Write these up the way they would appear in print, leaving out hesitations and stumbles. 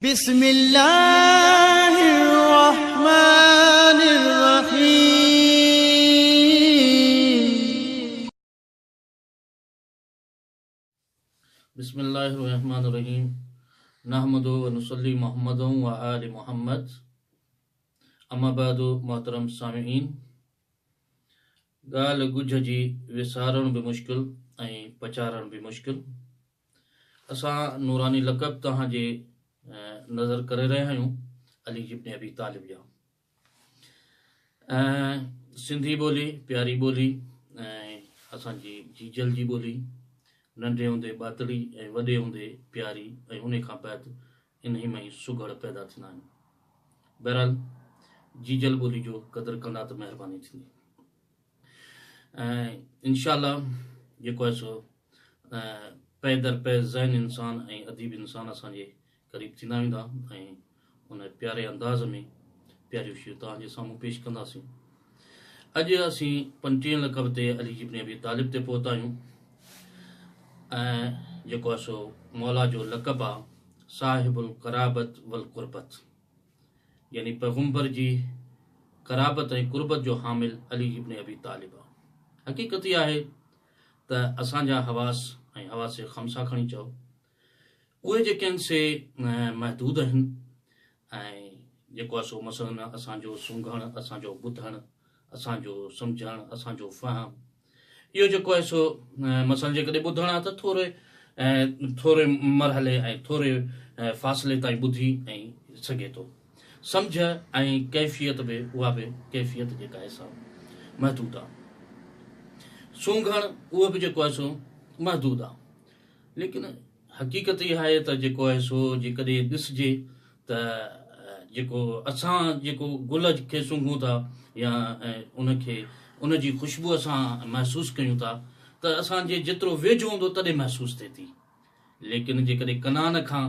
بسم الله الرحمن الرحيم بسم الله الرحمن الرحيم نحمد ونصلي محمد وآل محمد اما بعد محترم سامعين ॻाल्हि गुझ जी विसारण बि मुश्किल ऐं पचारण बि मुश्किल। असां नूरानी लक़ब तव्हांजे नज़र करे रहिया आहियूं अली इब्न अबी तालिब जा। सिंधी ॿोली प्यारी ॿोली ऐं असांजी जीजल जी ॿोली, नंढे हूंदे ॿातड़ी ऐं वॾे हूंदे प्यारी ऐं उन खां बैद इन ई में सुघड़ पैदा थींदा आहिनि। बहरहाल जीजल ॿोली जो क़दुरु कंदा त महिरबानी थींदी। इंशाअल्लाह जेको आहे सो पे दर पे ज़हन इंसान ऐं अदीब इंसान असांजे क़रीब थींदा वेंदा ऐं उन प्यारे अंदाज़ में प्यारियूं शयूं तव्हांजे साम्हूं पेश कंदासीं। अॼु असीं 35 लक़ब ते अली इब्न अबी तालिब ते पहुता आहियूं ऐं जेको आहे सो मौला जो लक़ब आहे साहिबुल क़राबत वल क़ुरबत, यानी पैगंबर जी क़राबत ऐं क़ुरबत जो हामिल अली इब्न अबी तालिब आहे। हक़ीक़त इहा आहे त असांजा हवास ऐं हवास ख़मसा खणी चओ उहे जेके आहिनि से महदूद आहिनि ऐं जेको आहे सो मसलन असांजो सूंघणु, असांजो ॿुधणु, असांजो सम्झणु, असांजो फ़हम, इहो जेको आहे सो मसलन जेकॾहिं ॿुधणु आहे त थोरे मरहले ऐं थोरे फ़ासिले ताईं ॿुधी ऐं सघे थो। सम्झ ऐं कैफ़ियत बि उहा बि कैफ़ियत जेका आहे सा महदूद आहे। सूंघणु उहो बि जेको आहे सो महदूद आहे। लेकिन हक़ीक़त इहा आहे त जेको आहे सो जेकॾहिं ॾिसजे त जेको असां जेको गुल खे सूंघूं था या उनजी ख़ुशबू असां महसूसु कयूं था त असांजे जेतिरो वेझो हूंदो तॾहिं महसूसु थिए थी। लेकिन जेकॾहिं कनान खां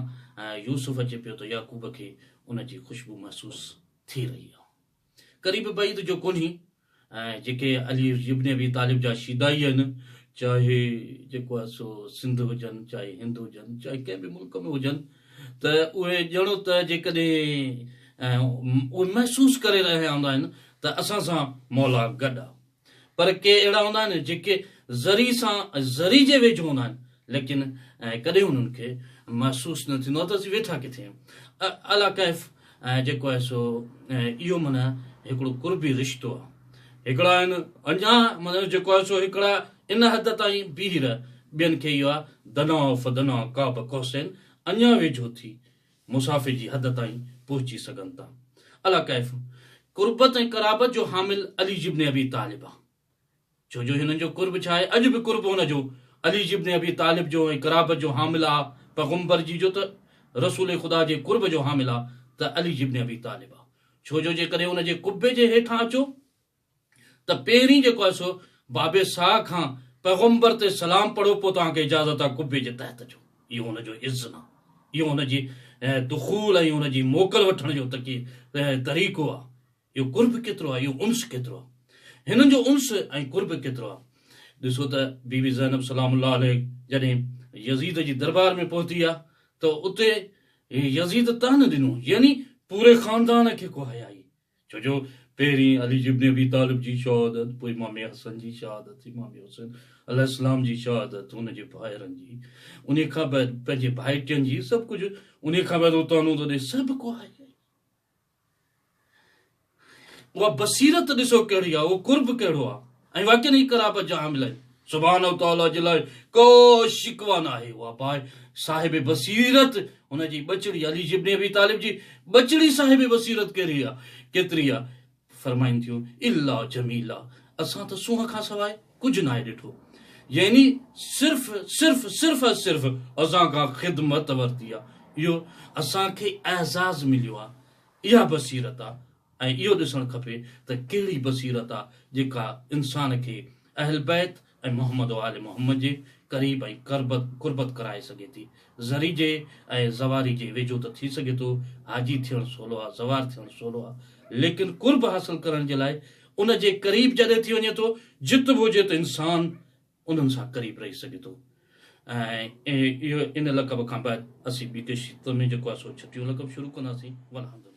यूसुफ अचे पियो त याकूब खे उनजी ख़ुशबू महसूसु थी रही आहे। क़रीब बैद जो कोन्हे जेके अली इब्न अबी तालिब जा शीदाई आहिनि, चाहे जेको आहे सो सिंध हुजनि, चाहे हिंद हुजनि, चाहे कंहिं बि मुल्क में हुजनि, त उहे ॼणो त जेकॾहिं उहे महसूसु करे रहिया हूंदा आहिनि त असां सां मौला गॾु आहे। पर के अहिड़ा हूंदा आहिनि जेके ज़री जे वेझो हूंदा आहिनि, लेकिन कॾहिं उन्हनि खे महसूसु न थींदो आहे त असीं वेठा किथे आहियूं। अला कैफ़ जेको आहे सो इहो माना हिकिड़ो कुर्बी रिश्तो आहे। हिकिड़ा आहिनि अञा मतिलबु जेको आहे सो हिकिड़ा इन हद ताईं बीह रह, ॿियनि खे इहो आहे दना फदना काब कौसैन, अञा वेझो थी मुसाफ़िर जी हद ताईं पहुची सघनि था। अला कैफ़ क़ुरबत ऐं क़राबत जो हामिल अली इब्न अबी तालिब आहे। छो जो हिननि जो कुर्ब छा आहे, अॼु बि कुर्ब हुनजो अली इब्न अबी तालिब जो ऐं क़राबत जो हामिल आहे। पैगंबर जी जो त रसूल ख़ुदा जे कुर्ब जो हामिल आहे त अली इब्न अबी तालिब आहे। छो जो जेकॾहिं हुनजे कुब्बे जे हेठां अचो त पहिरीं जेको आहे सो बाबे साह खां पैगंबर ते सलाम पढ़ो, पोइ तव्हांखे इजाज़त आहे कुब्बे जे तहत अचो। इहो हुनजो इज़्न आहे, इहो हुनजी दुख़ूल ऐं हुनजी मोकल वठण जो तरीक़ो आहे। इहो कुर्ब केतिरो आहे, इहो उन्स केतिरो आहे, हिननि जो उन्स ऐं कुर्ब केतिरो आहे। ॾिसो त बीबी ज़ैनब सलामुल्लाह अलैह जॾहिं यज़ीद जी दरबार में पहुती आहे त उते यज़ीद तान ॾिनो, यानी पूरे ख़ानदान खे कुहायाई। छो जो पहिरीं अली इब्न अबी तालिब जी शहादत, पोइ इमाम हसन जी शहादत, इमाम हुसैन अलैहिस्सलाम जी शहादत, हुनजे भाइरनि जी, उन खां बाद पंहिंजे भाइटियुनि जी, सभु कुझु उन खां बाद उतानो त सभु कुहायाई। उहा बसीरत ॾिसो कहिड़ी आहे, उहो कुर्ब कहिड़ो आहे ऐं वाक़ई ई क़राबत जा हामिल आहिनि। सुभान तआला जे लाइ को शिकवा न आहे। उहा भाई साहिब बसीरत, हुनजी बचड़ी अली इब्न अबी तालिब जी बचड़ी साहिब बसीरत कहिड़ी आहे, केतिरी आहे। फरमाइनि थियूं इल्ला जमीला, असां त सूंह खां सवाइ कुझु न आहे ॾिठो, यानी सिर्फ़ असां खां ख़िदमत वरिती आहे। इहो असांखे एज़ाज़ मिलियो आहे, इहा बसीरत आहे। ऐं इहो ॾिसणु खपे त कहिड़ी बसीरत आहे जेका इंसान खे अहल बैत ऐं मोहम्मद आल मोहम्मद जे क़रीब ऐं क़ुरबत कराए सघे थी। ज़री जे ऐं ज़वारी जे वेझो त थी सघे थो, हाजी थियणु सवलो आहे, ज़वार थियणु सवलो आहे, लेकिन कुर्ब हासिल करण जे लाइ उन जे क़रीब जॾहिं थी वञे थो, जित बि हुजे त इंसान उन्हनि सां क़रीब रही सघे थो। ऐं इहो इन लक़ब खां बाद असीं ॿी किश्त में जेको आहे सो 36 लक़ब शुरू कंदासीं। वलहमदुलिल्लाह।